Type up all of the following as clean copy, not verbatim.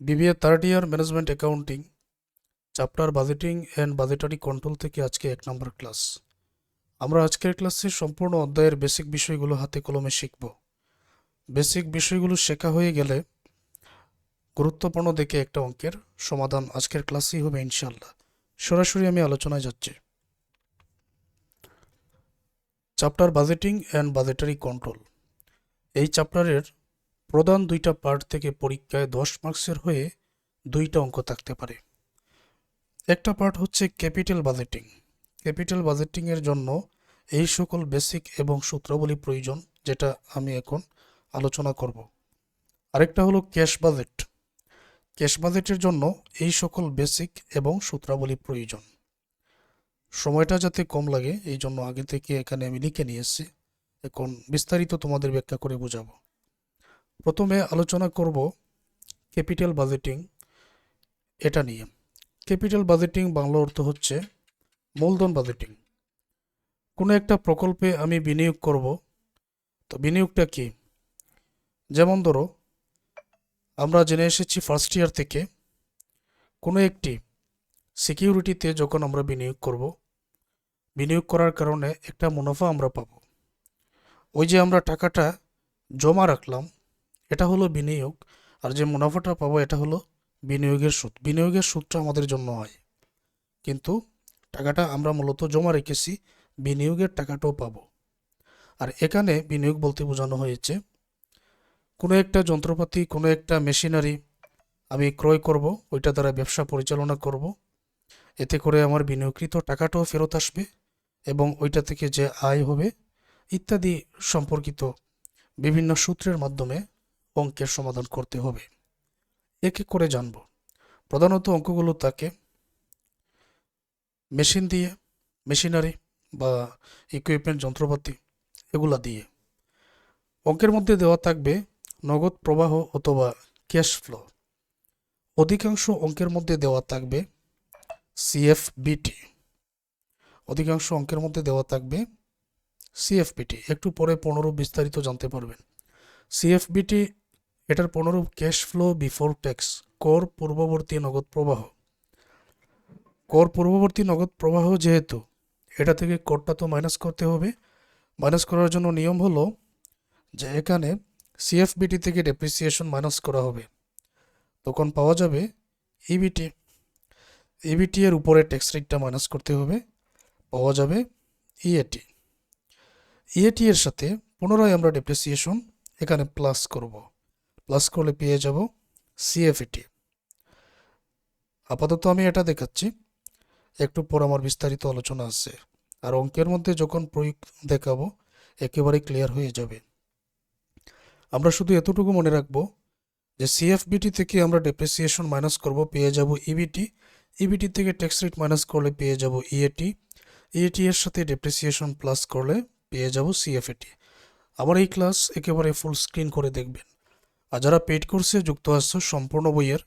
BBA third year management accounting chapter budgeting and budgetary control থেকে আজকে 1 নম্বর class. আমরা আজকের ক্লাসে সম্পূর্ণ অধ্যায়ের বেসিক বিষয়গুলো হাতে কলমে শিখব। বেসিক বিষয়গুলো শেখা হয়ে গেলে গুরুত্বপূর্ণ দেখে একটা অঙ্কের সমাধান আজকের ক্লাসেই হবে ইনশাআল্লাহ। সরাসরি আমি আলোচনায় যাচ্ছি। Chapter budgeting and budgetary control, এই চ্যাপ্টারের প্রধান 2টা পার্ট থেকে পরীক্ষায় 10 মার্কসের হয়ে 2টা অঙ্ক থাকতে পারে। একটা পার্ট হচ্ছে ক্যাপিটাল বাজেটিং। ক্যাপিটাল বাজেটিংয়ের জন্য এই সকল বেসিক এবং সূত্রাবলী প্রয়োজন, যেটা আমি এখন আলোচনা করব। আরেকটা হলো ক্যাশ বাজেট। ক্যাশ বাজেটের জন্য এই সকল বেসিক এবং সূত্রাবলী প্রয়োজন। সময়টা যাতে কম লাগে এই জন্য আগে থেকে এখানে আমি লিখে নিয়ে এসেছি, এখন বিস্তারিত তোমাদের ব্যাখ্যা করে বোঝাবো। প্রথমে আলোচনা করব ক্যাপিটাল বাজেটিং, এটা নিয়ে। ক্যাপিটাল বাজেটিং বাংলা অর্থ হচ্ছে মূলধন বাজেটিং। কোনো একটা প্রকল্পে আমি বিনিয়োগ করব, তো বিনিয়োগটা কি? যেমন ধরো, আমরা জেনে এসেছি ফার্স্ট ইয়ার থেকে কোনো একটি সিকিউরিটিতে যখন আমরা বিনিয়োগ করব, বিনিয়োগ করার কারণে একটা মুনাফা আমরা পাবো। ওই যে আমরা টাকাটা জমা রাখলাম, এটা হলো বিনিয়োগ, আর যে মুনাফাটা পাবো এটা হলো বিনিয়োগের সুদ। বিনিয়োগের সুদটা আমাদের জন্য হয়, কিন্তু টাকাটা আমরা মূলত জমা রেখেছি, বিনিয়োগের টাকাটাও পাবো। আর এখানে বিনিয়োগ বলতে বোঝানো হয়েছে কোনো একটা যন্ত্রপাতি, কোনো একটা মেশিনারি আমি ক্রয় করব, ওইটা দ্বারা ব্যবসা পরিচালনা করব। এতে করে আমার বিনিয়োগকৃত টাকাটাও ফেরত আসবে এবং ওইটা থেকে যে আয় হবে ইত্যাদি সম্পর্কিত বিভিন্ন সূত্রের মাধ্যমে অঙ্কের সমাধান করতে হবে। এক এক করে জানব। প্রধানত অঙ্কগুলো থাকে মেশিন দিয়ে, মেশিনারি বা ইকুইপমেন্ট, যন্ত্রপাতি, এগুলা দিয়ে। অঙ্কের মধ্যে দেওয়া থাকবে নগদ প্রবাহ অথবা ক্যাশ ফ্লো। অধিকাংশ অঙ্কের মধ্যে দেওয়া থাকবে সিএফবিটি। অধিকাংশ অঙ্কের মধ্যে দেওয়া থাকবে সিএফবিটি। একটু পরে পুনরূপ বিস্তারিত জানতে পারবেন। সিএফবিটি এটার পুনরূপ ক্যাশ ফ্লো বিফোর ট্যাক্স, কর পূর্ববর্তী নগদ প্রবাহ। কর পূর্ববর্তী নগদ প্রবাহ যেহেতু, এটা থেকে করটা তো মাইনাস করতে হবে। মাইনাস করার জন্য নিয়ম হলো যে এখানে সিএফবিটি থেকে ডেপ্রিসিয়েশন মাইনাস করা হবে, তখন পাওয়া যাবে ইবিটি। ইবিটি এর উপরে ট্যাক্স রেটটা মাইনাস করতে হবে, পাওয়া যাবে ইএটি। ইএটি এর সাথে পুনরায় আমরা ডেপ্রিসিয়েশন এখানে প্লাস করব, প্লাস করলে পেয়ে যাব সিএফইটি। আপাতত আমি এটা দেখাচ্ছি, একটু পর আমার বিস্তারিত আলোচনা আছে। আর অঙ্কের মধ্যে যখন প্রয়োগ দেখাবো একেবারে ক্লিয়ার হয়ে যাবে। আমরা শুধু এতটুকু মনে রাখবো যে সিএফবিটি থেকে আমরা ডেপ্রিসিয়েশন মাইনাস করব, পেয়ে যাব ইবিটি। ইবিটি থেকে ট্যাক্স রেট মাইনাস করলে পেয়ে যাব ইএটি। ইএটি এর সাথে ডেপ্রিসিয়েশন প্লাস করলে পেয়ে যাব সিএফএটি। আমার এই ক্লাস একেবারে ফুল স্ক্রিন করে দেখবেন। আর যারা পেইড কোর্সে যুক্ত আসছো, সম্পূর্ণ বইয়ের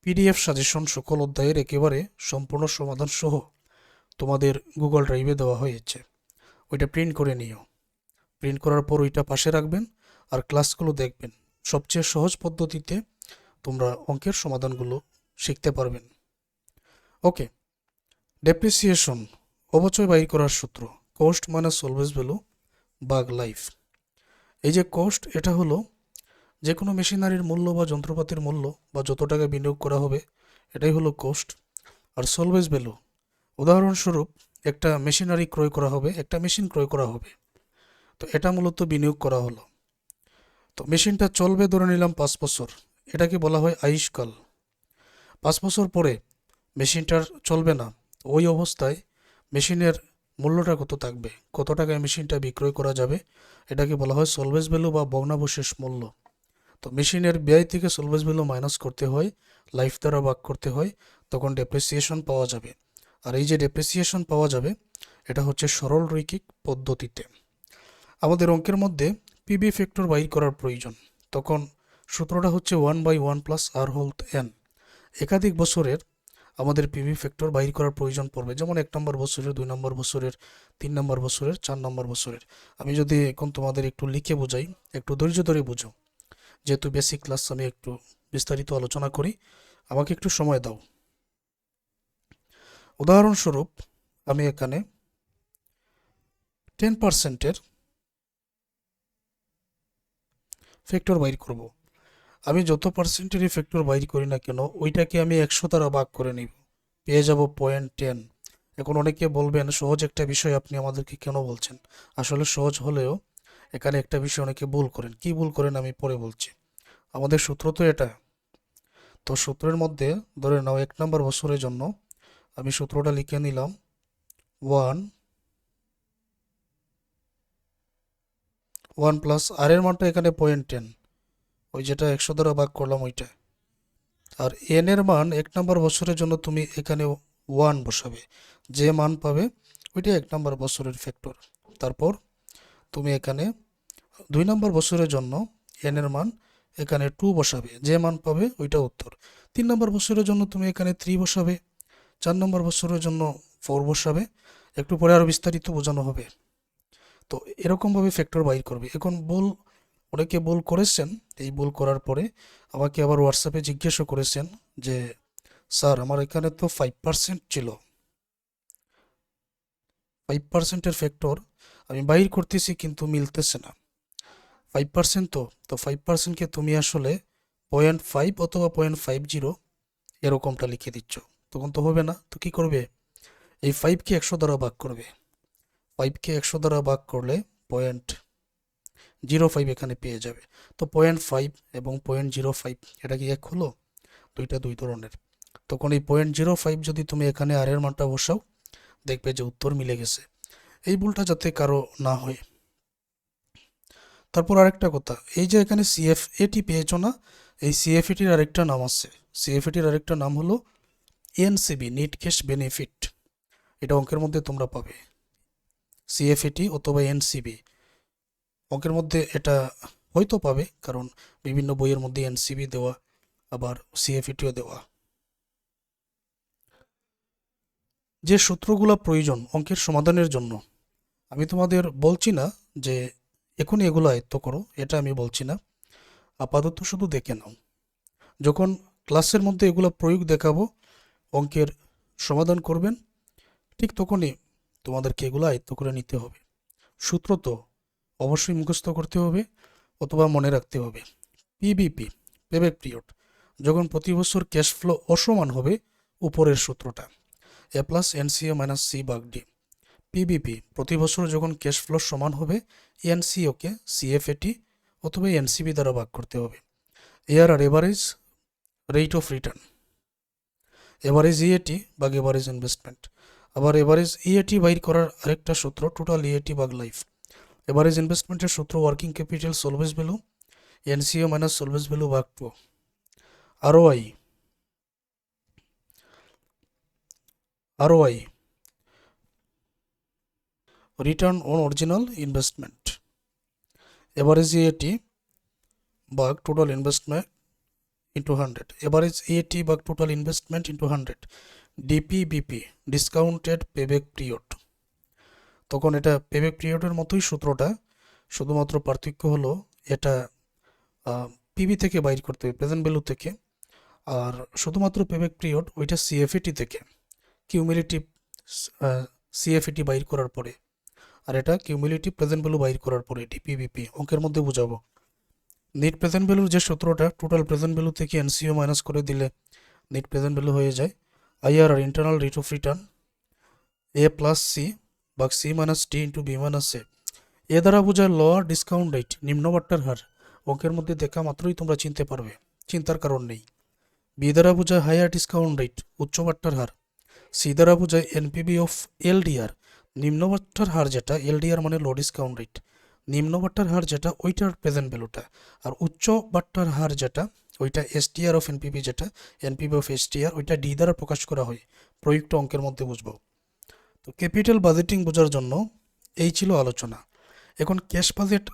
পিডিএফ সাজেশন সকল অধ্যায়ের একেবারে সম্পূর্ণ সমাধান সহ তোমাদের গুগল ড্রাইভে দেওয়া হয়েছে, ওইটা প্রিন্ট করে নিও। প্রিন্ট করার পর ওইটা পাশে রাখবেন আর ক্লাসগুলো দেখবেন। সবচেয়ে সহজ পদ্ধতিতে তোমরা অঙ্কের সমাধানগুলো শিখতে পারবেন। ওকে, ডেপ্রিসিয়েশন অবচয় বাইর করার সূত্র, কস্ট মাইনাস অলওয়েজ ভ্যালু বাগ লাইফ। এই যে কস্ট, এটা হলো যে কোনো মেশিনারির মূল্য বা যন্ত্রপাতির মূল্য বা যত টাকা বিনিয়োগ করা হবে, এটাই হলো কস্ট। আর সলভেজ ভ্যালু, উদাহরণস্বরূপ একটা মেশিনারি ক্রয় করা হবে, একটা মেশিন ক্রয় করা হবে, তো এটা মূলত বিনিয়োগ করা হলো। তো মেশিনটা চলবে ধরে নিলাম 5 বছর, এটাকে বলা হয় আয়ুষ্কাল। 5 বছর পরে মেশিনটার চলবে না, ওই অবস্থায় মেশিনের মূল্যটা কত থাকবে, কত টাকায় মেশিনটা বিক্রয় করা যাবে, এটাকে বলা হয় সলভেজ ভ্যালু বা ভগ্নাবশেষ মূল্য। তো মেশিনের ব্যয় থেকে সলভেজ ভ্যালু মাইনাস করতে হয়, লাইফ দ্বারা ভাগ করতে হয়, তখন ডেপ্রিসিয়েশন পাওয়া যাবে। আর এই যে ডেপ্রিসিয়েশন পাওয়া যাবে, এটা হচ্ছে সরল রৈখিক পদ্ধতিতে। আমাদের অঙ্কের মধ্যে পিবি ফ্যাক্টর বাইর করার প্রয়োজন, তখন সূত্রটা হচ্ছে 1/1 প্লাস আর হোল এন। একাধিক বছরের আমাদের পিবি ফ্যাক্টর বাইর করার প্রয়োজন পড়বে, যেমন 1 নম্বর বছরের, 2 নম্বর বছরের, 3 নম্বর বছরের, 4 নম্বর বছরের। আমি যদি এখন তোমাদের একটু লিখে বোঝাই, একটু ধৈর্য ধরে বুঝো, যেহেতু বেসিক ক্লাস আমি একটু বিস্তারিত আলোচনা করি। আমাকে একটু সময় দাও। উদাহরণস্বরূপ আমি এখানে 10%-এর ফ্যাক্টর বাইর করব। আমি যত পার্সেন্টেরই ফ্যাক্টর বাইর করি না কেন, ওইটাকে আমি 100 দ্বারা ভাগ করে নিব, পেয়ে যাব 0.10। এখন অনেকে বলবেন সহজ একটা বিষয় আপনি আমাদেরকে কেন বলছেন? আসলে সহজ হলেও এখানে একটা বিষয় অনেকে ভুল করেন। কি ভুল করেন আমি পরে বলছি। আমাদের সূত্র তো এটা। তো সূত্রের মধ্যে ধরে নাও 1 নম্বর বছরের জন্য আমি সূত্রটা লিখে নিলাম 1 প্লাস আর এর মানটা এখানে 0.10, ওই যেটা 100 দ্বারা ভাগ করলাম ওইটা। আর এন এর মান 1 নম্বর বছরের জন্য তুমি এখানে 1 বসাবে, যে মান পাবে ওইটা 1 নম্বর বছরের ফ্যাক্টর। তারপর তুমি এখানে 2 নম্বর বছরের জন্য এন এর মান এখানে 2 বসাবে, যে মান পাবে ওইটা উত্তর। 3 নম্বর বছরের জন্য তুমি এখানে 3 বসাবে, 4 নম্বর বছরের জন্য 4 বসাবে। একটু পরে আরও বিস্তারিত বোঝানো হবে। তো এরকমভাবে ফ্যাক্টর বাইর করবে। এখন অনেকে ভুল করেছেন। এই ভুল করার পরে আমাকে আবার হোয়াটসঅ্যাপে জিজ্ঞাসা করেছেন যে স্যার আমার এখানে তো 5% ছিল, 5%-এর ফ্যাক্টর আমি বাইর করতেছি কিন্তু মিলতেছে না। 5% তো 5%কে তুমি আসলে 0.5 অথবা 0.50 এরকমটা লিখে দিচ্ছ, তখন তো হবে না। তো কি করবে? এই 5কে 100 দ্বারা ভাগ করবে। 5কে 100 দ্বারা ভাগ করলে 0.05 এখানে পেয়ে যাবে। তো 0.5 এবং 0.05 এটা কি এক হলো? দুইটা দুই ধরনের। তখন এই 0.05 যদি তুমি এখানে আর এর মানটা বসাও, দেখবে যে উত্তর মিলে গেছে। এই ভুলটা যাতে কারো না হয়। তারপর আরেকটা কথা, এই যে এখানে সিএফএটি পেয়েছো না, এই সিএফএটির আরেকটা নাম আছে। সিএফএটির আরেকটা নাম হলো এনসিবি, নেট ক্যাশ বেনিফিট। এটা অঙ্কের মধ্যে তোমরা পাবে, সিএফএটি অথবা এনসিবি। অঙ্কের মধ্যে এটা হয়তো পাবে, কারণ বিভিন্ন বইয়ের মধ্যে এনসিবি দেওয়া, আবার সিএফএটিও দেওয়া। যে সূত্রগুলো প্রয়োজন অঙ্কের সমাধানের জন্য, আমি তোমাদের বলছি না যে এখনই এগুলো আয়ত্ত করো, এটা আমি বলছি না। আপাতত শুধু দেখে নাও। যখন ক্লাসের মধ্যে এগুলো প্রয়োগ দেখাবো, অঙ্কের সমাধান করবেন, ঠিক তখনই তোমাদেরকে এগুলো আয়ত্ত করে নিতে হবে। সূত্র তো অবশ্যই মুখস্থ করতে হবে অথবা মনে রাখতে হবে। পিবিপি, পেব্যাক পিরিয়ড, যখন প্রতি বছর ক্যাশ ফ্লো অসমান হবে, উপরের সূত্রটা এ প্লাস এনসিও মাইনাস সি ভাগ ডি। পিবিপি, প্রতি বছর যখন ক্যাশ ফ্লো সমান হবে, এনসিওকে সিএফএটি অথবা এনসিবি দ্বারা ভাগ করতে হবে। ARR, average rate of return, average EAT ভাগ এভারেজ ইনভেস্টমেন্ট। আবার এভারেজ ইএটি বাইর করার আরেকটা সূত্র টোটাল ইএটি ভাগ লাইফ। এভারেজ ইনভেস্টমেন্টের সূত্র working capital salvage value, NCO minus salvage value ভাগ 2। ROI, ROI return on original investment. Average EAT ভাগ total investment into 100, average EAT ভাগ total investment into 100। DPBP, discounted payback period. তখন এটা payback পিরিয়ডের মতোই সূত্রটা, শুধুমাত্র পার্থক্য হলো এটা পিবি থেকে বাইর করতে হবে, প্রেজেন্ট ভ্যালু থেকে। আর শুধুমাত্র পেব্যাক পিরিয়ড ওইটা সিএফএটি থেকে, কিউমুলেটিভ সিএফএটি বাইর করার পরে। আর এটা কিউমুলেটিভ প্রেজেন্ট ভ্যালু বাইর করার পরে, ডিপিবিপি। অঙ্কের মধ্যে বোঝাবো। নেট প্রেজেন্ট ভ্যালুর যে সূত্রটা, টোটাল প্রেজেন্ট ভ্যালু থেকে এনসিও মাইনাস করে দিলে নেট প্রেজেন্ট ভ্যালু হয়ে যায়। IRR, internal rate of return, A plus C ভাগ C minus T into B minus A. A দ্বারা বোঝায় লোয়ার ডিসকাউন্ট রেট, নিম্নবাট্টার হার। অঙ্কের মধ্যে দেখা মাত্রই তোমরা চিনতে পারবে, চিন্তার কারণ নেই। বি দ্বারা বোঝায় হায়ার ডিসকাউন্ট রেট, উচ্চবাট্টার হার। সি দ্বারা বোঝায় এনপিবি অফ এলডিআর, নিম্নবাট্টার হার যেটা, এলডিআর মানে লো ডিসকাউন্ট রেট। নিম্নবাট্টার হার যেটা ওইটার প্রেজেন্ট ভ্যালুটা। আর উচ্চ বাট্টার হার যেটা ওইটা এসটিআর অফ এনপিবি, যেটা এনপিবি অফ এসটিআর, ওইটা ডি দ্বারা প্রকাশ করা হয়। প্রযুক্ত অঙ্কের মধ্যে বুঝবো। তো ক্যাপিটাল বাজেটিং বোঝার জন্য এই ছিল আলোচনা। এখন ক্যাশ বাজেট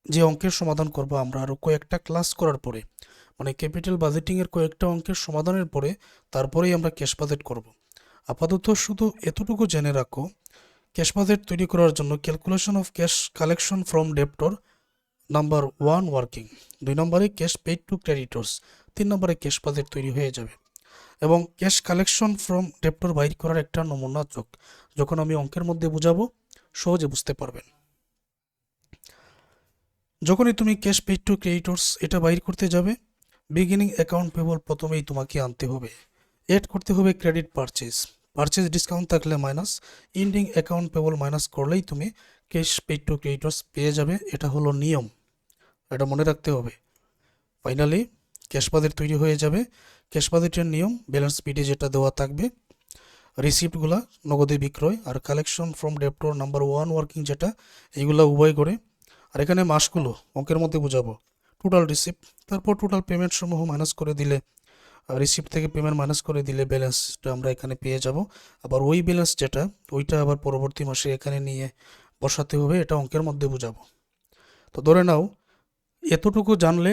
যে অঙ্কের সমাধান করব আমরা আরও কয়েকটা ক্লাস করার পরে, মানে ক্যাপিটাল বাজেটিংয়ের কয়েকটা অঙ্কের সমাধানের পরে তারপরেই আমরা ক্যাশ বাজেট করব। আপাতত শুধু এতটুকু জেনে রাখো, ক্যাশ বাজেট তৈরি করার জন্য calculation of cash collection from debtor number 1 working, 2 নম্বরে ক্যাশ পেইড টু ক্রেডিটর্স, 3 নম্বরে ক্যাশ বাজেট তৈরি হয়ে যাবে। এবং ক্যাশ কালেকশন ফ্রম ডেপ্টর বাইর করার একটা নমুনা চোখ, যখন আমি অঙ্কের মধ্যে বুঝাবো সহজে বুঝতে পারবেন। যখনই তুমি ক্যাশ পেইড টু ক্রেডিটর্স এটা বাইর করতে যাবে, বিগিনিং অ্যাকাউন্ট পেবল প্রথমেই তোমাকে আনতে হবে, এড করতে হবে ক্রেডিট পারচেজ, পারচেজ ডিসকাউন্ট থাকলে minus, ending account payable minus করলেই তুমি ক্যাশ পেইড টু ক্রেডিটর্স পেয়ে যাবে। এটা হলো নিয়ম, এটা মনে রাখতে হবে। ফাইনালি ক্যাশ বাজেট তৈরি হয়ে যাবে। ক্যাশ বাজেটের নিয়ম ব্যালেন্স শিটে যেটা দেওয়া থাকবে, রিসিপ্টগুলা নগদে বিক্রয়, আর collection from debtor number 1 working যেটা, এইগুলা উভয় করে। আর এখানে মাসগুলো অঙ্কের মধ্যে বোঝাবো, টোটাল রিসিপ্ট, তারপর টোটাল পেমেন্ট সমূহ মাইনাস করে দিলে, রিসিপ্ট থেকে পেমেন্ট মাইনাস করে দিলে ব্যালেন্সটা আমরা এখানে পেয়ে যাব। আবার ওই ব্যালেন্স যেটা, ওইটা আবার পরবর্তী মাসে এখানে নিয়ে বসাতে হবে, এটা অঙ্কের মধ্যে বোঝাবো। তো ধরে নাও এতটুকু জানলে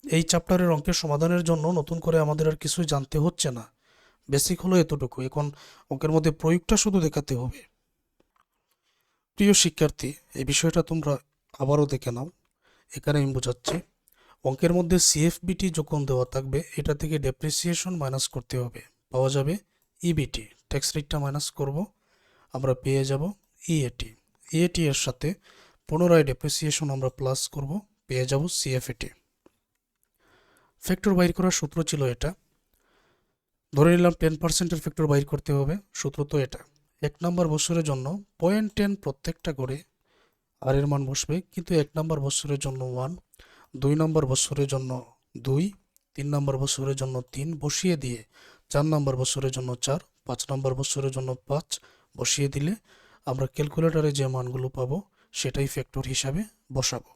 এই চ্যাপ্টারের অঙ্কের সমাধানের জন্য নতুন করে আমাদের আর কিছুই জানতে হচ্ছে না। বেসিক হলো এতটুকু, এখন অঙ্কের মধ্যে প্রয়োগটা শুধু দেখাতে হবে। প্রিয় শিক্ষার্থী, এই বিষয়টা তোমরা আবারও দেখে নাও। এখানে আমি বোঝাচ্ছি, অঙ্কের মধ্যে সিএফবিটি যখন দেওয়া থাকবে, এটা থেকে ডেপ্রিসিয়েশন মাইনাস করতে হবে, পাওয়া যাবে ইবিটি, ট্যাক্স রেটটা মাইনাস করব, আমরা পেয়ে যাব ইএটি, ইএটি এর সাথে পুনরায় ডেপ্রিসিয়েশন আমরা প্লাস করব, পেয়ে যাব সিএফএটি। ফ্যাক্টর বাইর করার সূত্র ছিল এটা, ধরে নিলাম 10%-এর ফ্যাক্টর বাইর করতে হবে, সূত্র তো এটা। 1 নম্বর বছরের জন্য 0.10 প্রত্যেকটা করে আর এর মান বসবে, কিন্তু 1 নম্বর বছরের জন্য 1, 2 নম্বর বছরের জন্য 2, 3 নম্বর বছরের জন্য 3 বসিয়ে দিয়ে 4 নম্বর বছরের জন্য 4, 5 নম্বর বছরের জন্য 5 বসিয়ে দিলে আমরা ক্যালকুলেটরে যে মানগুলো পাবো সেটাই ফ্যাক্টর হিসাবে বসাবো।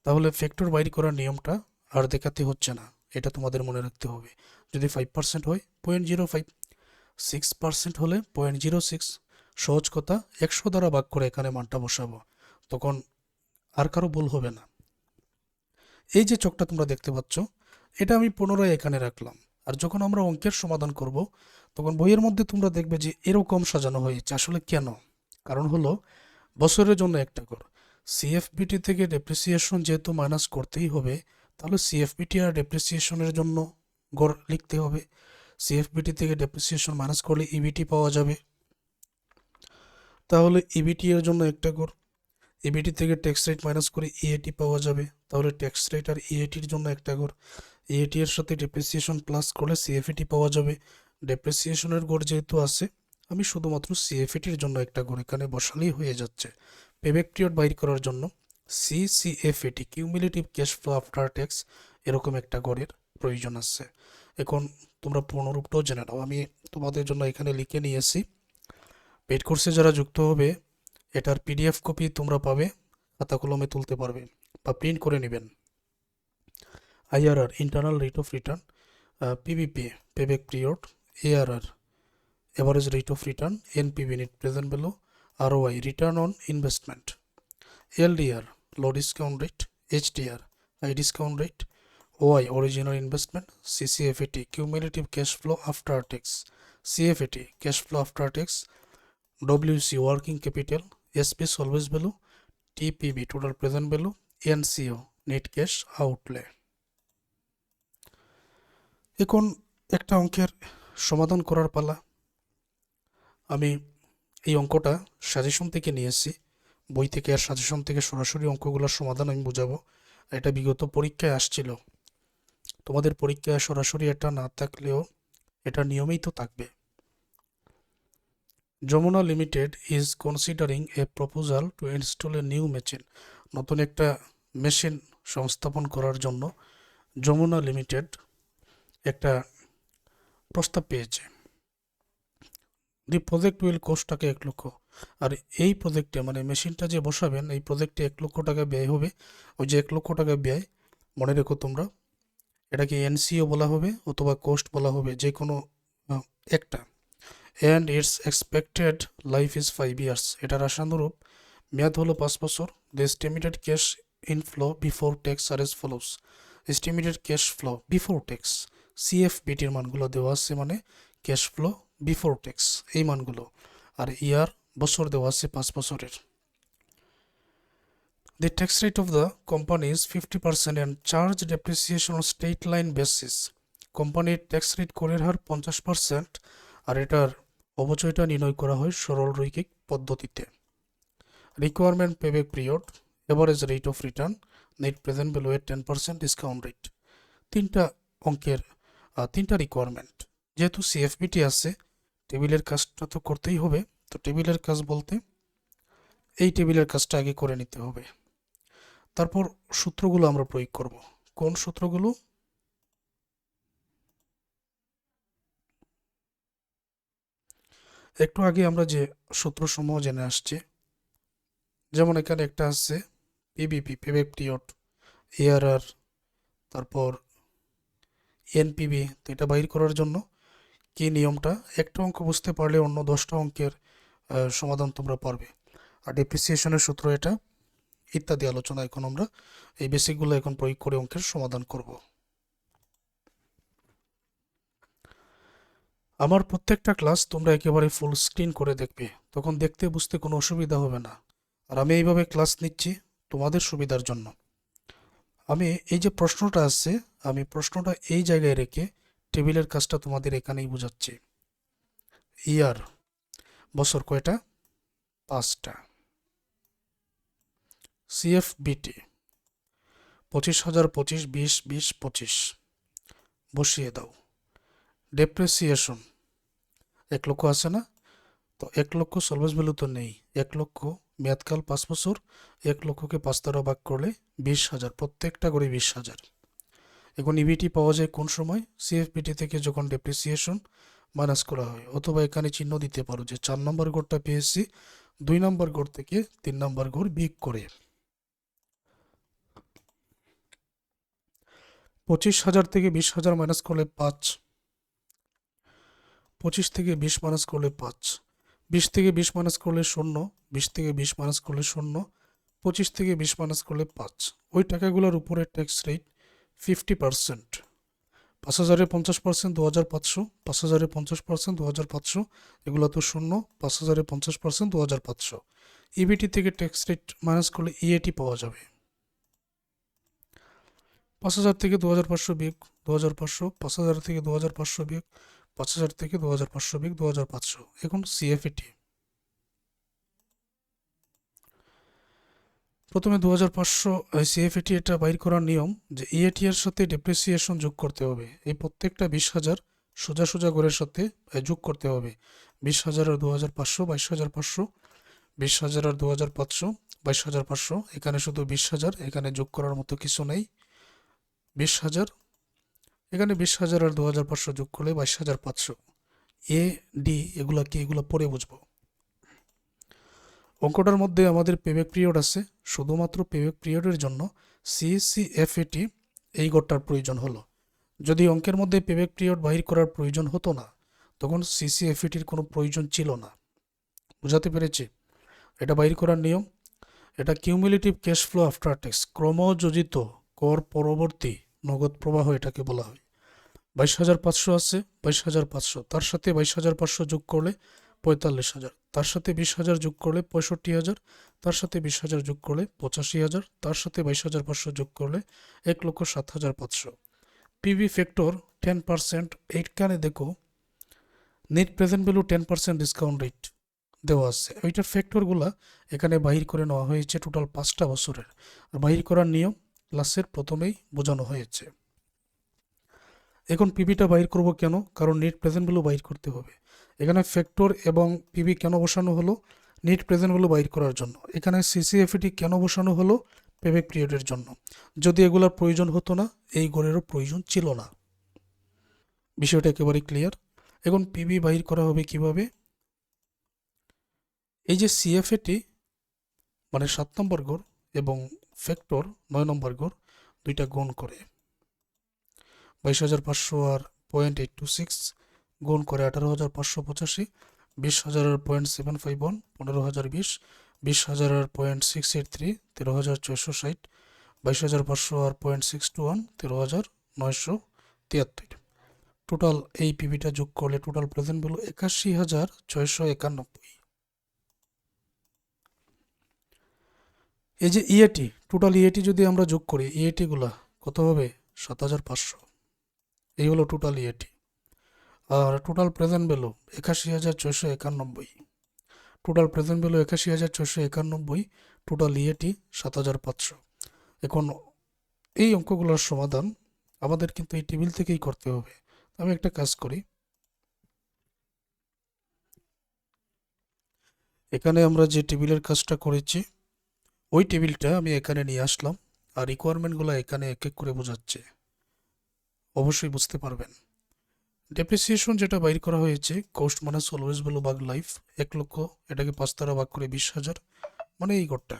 তাহলে ফ্যাক্টর বাইর করার নিয়মটা আর দেখাতে হচ্ছে না, এটা তোমাদের মনে রাখতে হবে। যদি 5% হয় 0.05, 6% হলে 0.06, সহজ কথা 100 দ্বারা ভাগ করে এখানে মানটা বসাবো, তখন আর কারো ভুল হবে না। এই যে চকটা তোমরা দেখতে পাচ্ছ, এটা আমি পুনরায় এখানে রাখলাম। আর যখন আমরা অঙ্কের সমাধান করব, তখন বইয়ের মধ্যে তোমরা দেখবে যে এরকম সাজানো হয়েছে। আসলে কেন? কারণ হলো বছরের জন্য একটা কর, সিএফবিটি থেকে ডেপ্রিসিয়েশন যেহেতু মাইনাস করতেই হবে, তাহলে সিএফবিটি আর ডেপ্রিসিয়েশনের জন্য গড় লিখতে হবে। সিএফবিটি থেকে ডেপ্রিসিয়েশন মাইনাস করলে ইবিটি পাওয়া যাবে, তাহলে ইবিটি এর জন্য একটা গড়, ইবিটি থেকে ট্যাক্স রেট মাইনাস করে ইএটি পাওয়া যাবে, তাহলে ট্যাক্স রেট আর ইএটির জন্য একটা গড়, ইএটি এর সাথে ডেপ্রিসিয়েশন প্লাস করলে সিএফইটি পাওয়া যাবে। ডেপ্রিসিয়েশনের গড় যেহেতু আছে, আমি শুধুমাত্র সিএফইটির জন্য একটা গড় এখানে বসালেই হয়ে যাচ্ছে। পেব্যাক পিরিয়ড বাইর করার জন্য CFAT, cumulative cash flow after tax, এরকম একটা গড়ের প্রয়োজন আছে। এখন তোমরা পূর্ণরূপটাও জেনে নাও, আমি তোমাদের জন্য এখানে লিখে নিয়েছি। পেইড কোর্সে যারা যুক্ত হবে, এটার পিডিএফ কপি তোমরা পাবে, খাতা কলমে তুলতে পারবে বা প্রিন্ট করে নেবেন। IRR, internal rate of return, PBP, payback period, ARR, average rate of return, NPV, net present value, ROI, return on investment, LDR, low discount rate, HDR, high discount rate, OI, original investment, CCFAT, cumulative cash flow after tax, CFAT, cash flow after tax, WC, working capital, SP, salvage value, TPV, total present value, NCO, net cash outlay. এখন একটা অঙ্কের সমাধান করার পালা। আমি এই অঙ্কটা suggestion থেকে নিয়েছি, বই থেকে আর সাজেশন থেকে সরাসরি অঙ্কগুলোর সমাধান আমি বোঝাবো। এটা বিগত পরীক্ষায় আসছিল, তোমাদের পরীক্ষায় সরাসরি এটা না থাকলেও এটা নিয়মেই তো থাকবে। Jamuna limited is considering a proposal to install a new machine, নতুন একটা মেশিন সংস্থাপন করার জন্য যমুনা লিমিটেড একটা প্রস্তাব পেয়েছে। দি প্রজেক্ট উইল কোস্ট টাকা 1 লক্ষ, আর এই প্রজেক্টে মানে মেশিনটা যে বসাবেন এই প্রজেক্টে 1 লক্ষ টাকা ব্যয় হবে। ওই যে 1 লক্ষ টাকা ব্যয়, মনে রেখো তোমরা, এটাকে এনসিও বলা হবে অথবা কোস্ট বলা হবে, যে কোনো একটা। And its expected life is 5 years, এটার আশানুরূপ মেয়াদ হলো 5 বছর। The estimated cash inflow before tax are as follows, estimated cash flow before tax, সিএফবিটির মানগুলো দেওয়া আছে, মানে ক্যাশ ফ্লো বিফোর ট্যাক্স এই মানগুলো, আর ইয়ার বছর দেওয়া আছে 5 বছরের। The tax rate of the company is 50% and charge depreciation on state line basis. কোম্পানির ট্যাক্স রেট করের হার 50% আর এটার অবচয়টা নির্ণয় করা হয় সরল রৈখিক পদ্ধতিতে। Requirement payback period, average rate of return, net present value এর 10% ডিসকাউন্ট রেট। তিনটা অঙ্কের তিনটা রিকোয়ারমেন্ট। যেহেতু সিএফবিটি আছে, টেবিলের কাজটা তো করতেই হবে। তো টেবিলের কাজ বলতে এই টেবিলের কাজটা আগে করে নিতে হবে, তারপর সূত্রগুলো আমরা প্রয়োগ করব। কোন সূত্রগুলো? একটু আগে আমরা যে সূত্রসমূহ জেনে আসছি, যেমন এখানে একটা আছে পিবিপি, পেব্যাক পিরিয়ড, এআরআর, তারপর এনপিবি। তো এটা বাইর করার জন্য কি নিয়মটা, একটা অঙ্ক বুঝতে পারলে অন্য 10টা অঙ্কের সমাধান তোমরা পারবে। আর ডেপ্রিসিয়েশনের সূত্র এটা, ইত্যাদি আলোচনা এখন আমরা এই বেসিকগুলো এখন প্রয়োগ করে অঙ্কের সমাধান করব। আমার প্রত্যেকটা ক্লাস তোমরা একেবারে ফুল স্ক্রিন করে দেখবে, তখন দেখতে বুঝতে কোনো অসুবিধা হবে না। আর আমি এইভাবে ক্লাস নিচ্ছি তোমাদের সুবিধার জন্য। আমি এই যে প্রশ্নটা আছে, আমি প্রশ্নটা এই জায়গায় রেখে টেবিলের কাজটা তোমাদের এখানেই বোঝাচ্ছি। ইয়ার, বছর কয়টা? 5টা। সিএফবিটি 25,000, 25, 20, 20, 25 বসিয়ে দাও। ডেপ্রিসিয়েশন 1 লক্ষ আছে না? তো 1 লক্ষ সলভেন্স ভ্যালু তো নেই। 1 লক্ষ মেয়াদকাল 5 বছর, 1 লক্ষকে 5 দ্বারা ভাগ করলে 20,000, প্রত্যেকটা করে 20,000। এখন ইবিটি পাওয়া যায় কোন সময়? সিএফবিটি থেকে যখন ডেপ্রিসিয়েশন মাইনাস করা হয়। অথবা এখানে চিহ্ন দিতে পারো যে 4 নম্বর ঘরটা পেয়েছি 2 নম্বর ঘর থেকে 3 নম্বর ঘর বিয়োগ করে। 25,000 থেকে 20,000 মাইনাস করলে 5, 25 থেকে 20 মাইনাস করলে 5, 20 থেকে 20 মাইনাস করলে 0, 20 থেকে 20 মাইনাস করলে 0, 25 থেকে 20 মাইনাস করলে 5। ওই টাকাগুলোর উপরে ট্যাক্স রেট 50%। 5,000-এ 50% 2,500, 5,000-এ 50% 2,500, এগুলো তো 0, 5,000-এ 50% 2,500। ইবিটি থেকে ট্যাক্স রেট মাইনাস করলে ইএটি পাওয়া যাবে। 5,000 থেকে 2,500 বিয়োগ 2,500, 5,000 থেকে 2,500 বিয়োগ 5,000 থেকে 2,500 বিয়োগ 2,500। এখন সিএফইটি, প্রথমে 2,500 সিএফইটি এটা বাইর করার নিয়ম যে ইএটি এর সাথে ডেপ্রিসিয়েশন যোগ করতে হবে। এই প্রত্যেকটা 20,000 সোজা সোজা ঘরের সাথে যোগ করতে হবে। 20,000 আর 2,500 22,500, 20,000 আর 2,500 22,500। এখানে শুধু 20,000, এখানে যোগ করার মতো কিছু নেই। 20,000, এখানে 20,000 আর 2,500 যোগ করলে 22,500। এ ডি এগুলা কি, এগুলো পরে বুঝবো। অঙ্কটার মধ্যে আমাদের পেব্যাক পিরিয়ড আছে, শুধুমাত্র পেব্যাক পিরিয়ডের জন্য সিসিএফএটি এই ঘরটার প্রয়োজন হলো। যদি অঙ্কের মধ্যে পেব্যাক পিরিয়ড বাহির করার প্রয়োজন হতো না, তখন সিসিএফএটির কোনো প্রয়োজন ছিল না। বুঝাতে পেরেছি? এটা বাহির করার নিয়ম, এটা cumulative cash flow after tax, ক্রমযোজিত কর পরবর্তী নগদ প্রবাহ এটাকে বলা হয়। 22,500 আছে, 22,500, তার সাথে 22,500 যোগ করলে 45,000, তার সাথে 20,000 যোগ করলে 65,000, তার সাথে 20,000 যোগ করলে 85,000, তার সাথে 22,500 যোগ করলে 1,07,500। PB factor 10%। এইখানে দেখো net present value 10% discount rate দেওয়া আছে। ওইটার ফ্যাক্টরগুলা এখানে বাহির করে নেওয়া হয়েছে টোটাল 5টা বছরের। আর বাহির করার নিয়ম ক্লাসের প্রথমেই বোঝানো হয়েছে। এখন পিবিটা বাইর করব কেন? কারণ নেট প্রেজেন্ট ভ্যালু বাইর করতে হবে। এখানে ফ্যাক্টর এবং পিবি কেন বসানো হলো? নেট প্রেজেন্ট ভ্যালু বাইর করার জন্য। এখানে সিসিএফইটি কেন বসানো হলো? পেব্যাক পিরিয়ডের জন্য। যদি এগুলোর প্রয়োজন হতো না, এই গড়েরও প্রয়োজন ছিল না। বিষয়টা একেবারে ক্লিয়ার। এখন পিবি বাইর করা হবে কিভাবে? এই যে সিএফএটি মানে 7 নম্বর ঘর এবং ফ্যাক্টর 9 নম্বর ঘর, দুইটা গুণ করে 22,500 আর 0.826 গুণ করে 18,585, 20,000 আর 0.751 15,020, 20,000 আর 0.683 13,460, 22,500 আর 0.621 13,973। টোটাল এই পিবিটা যোগ করলে টোটাল প্রেজেন্ট ভ্যালু 81,691। এই যে ইএটি, টোটাল ইএটি যদি আমরা যোগ করি, ইএটিগুলা কত হবে? ৭,৫০০। এই হলো টোটাল ইএটি। আর টোটাল প্রেজেন্ট ভ্যালু ৮১,৪৯১। টোটাল প্রেজেন্ট ভ্যালু ৮১,৪৯১, টোটাল ইএটি ৭,৫০০। এখন এই অঙ্কগুলোর সমাধান আমাদের কিন্তু এই টেবিল থেকেই করতে হবে। আমি একটা কাজ করি, এখানে আমরা যে টেবিলের কাজটা করেছি ওই টেবিলটা আমি এখানে নিয়ে আসলাম, আর রিকোয়ারমেন্টগুলো এখানে এক এক করে বোঝাচ্ছে, অবশ্যই বুঝতে পারবেন। ডেপ্রিসিয়েশন যেটা বাইর করা হয়েছে, কস্ট মানে অলওয়েজ ভ্যালু ভাগ লাইফ, ১,০০,০০০, এটাকে ৫ দ্বারা ভাগ করে ২০,০০০, মানে এই ঘরটা।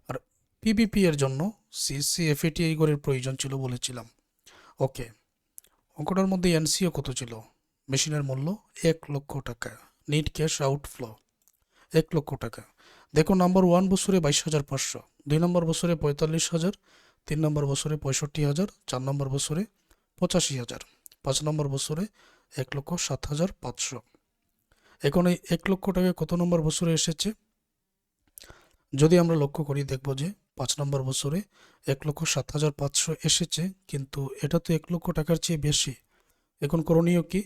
আর পিবিপি এর জন্য সিসি এফএটি এই ঘরের প্রয়োজন ছিল বলেছিলাম। ওকে, অঙ্কটার মধ্যে এনসিও কত ছিল? মেশিনের মূল্য ১,০০,০০০ টাকা, নিট ক্যাশ আউটফ্লো ১,০০,০০০ টাকা। দেখো, নাম্বার 1 বছরে ২২,৫০০, ২ নম্বর বছরে ৪৫,০০০, ৩ নম্বর বছরে ৬৫,০০০, ৪ নম্বর বছরে ৮৫,০০০, ৫ নম্বর বছরে ১,০৭,৫০০। এখন এই ১,০০,০০০ টাকা কত নম্বর বছরে এসেছে? যদি আমরা লক্ষ্য করি দেখব যে ৫ নম্বর বছরে ১,০৭,৫০০ এসেছে, কিন্তু এটা তো ১,০০,০০০ টাকার চেয়ে বেশি। এখন করণীয় কি?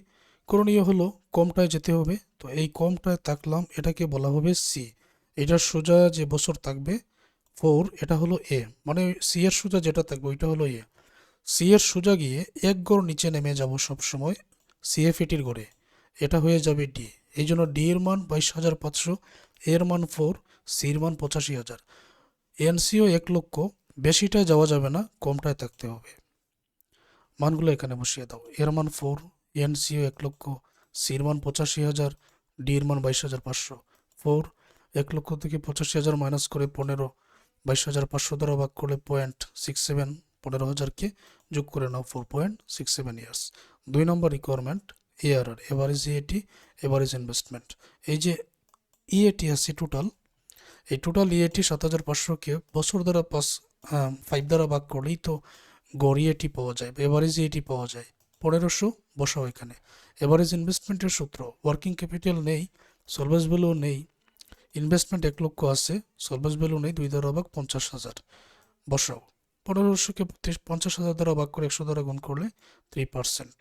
করণীয় হলো কমটায় যেতে হবে। তো এই কমটায় থাকলাম, এটাকে বলা হবে সি। এটার সোজা যে বছর থাকবে 4, এটা হলো এ, মানে সি এর সোজা যেটা থাকবে ওইটা হলো এ। সি এর সোজা গিয়ে এক গড় নিচে নেমে যাব সবসময় সিএফএটির গড়ে, এটা হয়ে যাবে ডি। এই জন্য ডি এর মান 22,৫০০, এর মান 4, সির মান ৮৫,০০০। এনসিও ১,০০,০০০, বেশিটায় যাওয়া যাবে না, কমটায় থাকতে হবে। মানগুলো এখানে বসিয়ে দাও। এর মান 4, এনসিও ১,০০,০০০, সির মান ৮৫,০০০, ডির মান 22,৫০০। 4, ১,০০,০০০ থেকে ৮৫,০০০ মাইনাস করে 15, 22,৫০০ দ্বারা ভাগ করলে 0.67, 15,০০০কে যোগ করে নাও, 4.67 ইয়ার্স। 2 নম্বর requirement ARR, average EAT, average investment. এই যে ইএটি আছে টোটাল, এই টোটাল ইএটি ৭,৫০০কে বছর দ্বারা 5 দ্বারা ভাগ করলেই তো গড় ইএটি পাওয়া যায়, এভারেজ ইএটি পাওয়া যায়। 1500 বসাও এখানে। এভারেজ ইনভেস্টমেন্টের সূত্র, ওয়ার্কিং ক্যাপিটাল নেই, সলভেন্স ভ্যালু নেই, ইনভেস্টমেন্ট ১,০০,০০০ আছে, সলভেন্স ভ্যালু নেই, 2 দ্বারা ভাগ ৫০,০০০ বসাও। 1500কে ৫০,০০০ দ্বারা ভাগ করে 100 দ্বারা গুণ করলে 3%।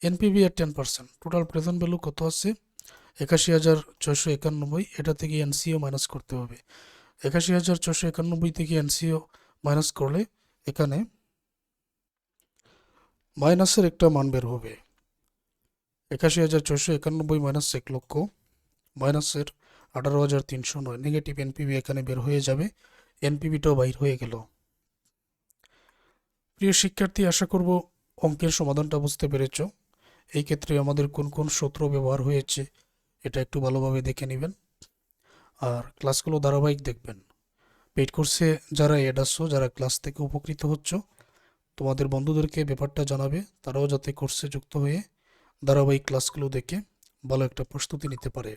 এনপিভি এর 10%। টোটাল প্রেজেন্ট ভ্যালু কত আছে? ৮১,৪৯১, এটা থেকে এনসিও মাইনাস করতে হবে। ৮১,৪৯১ থেকে এনসিও মাইনাস করলে এখানে মাইনাসের একটা মান বের হবে। ৮১,৪৯১ মাইনাস ১,০০,০০০ মাইনাসের 18,৩০৯, নেগেটিভ এনপিভি এখানে বের হয়ে যাবে, এনপিভিটাও বাইর হয়ে গেল। প্রিয় শিক্ষার্থী, আশা করব অঙ্কের সমাধানটা বুঝতে পেরেছ। এই ক্ষেত্রে আমাদের কোন কোন সূত্র ব্যবহার হয়েছে এটা একটু ভালোভাবে দেখে নেবেন, আর ক্লাসগুলো ধারাবাহিক দেখবেন। পেইড কোর্সে যারা এড আসছো, যারা ক্লাস থেকে উপকৃত হচ্ছ, তোমাদের বন্ধুদেরকে ব্যাপারটা জানাবে, তারাও যাতে কোর্সে যুক্ত হয়ে ধারাবাহিক ক্লাসগুলো দেখে ভালো একটা প্রস্তুতি নিতে পারে।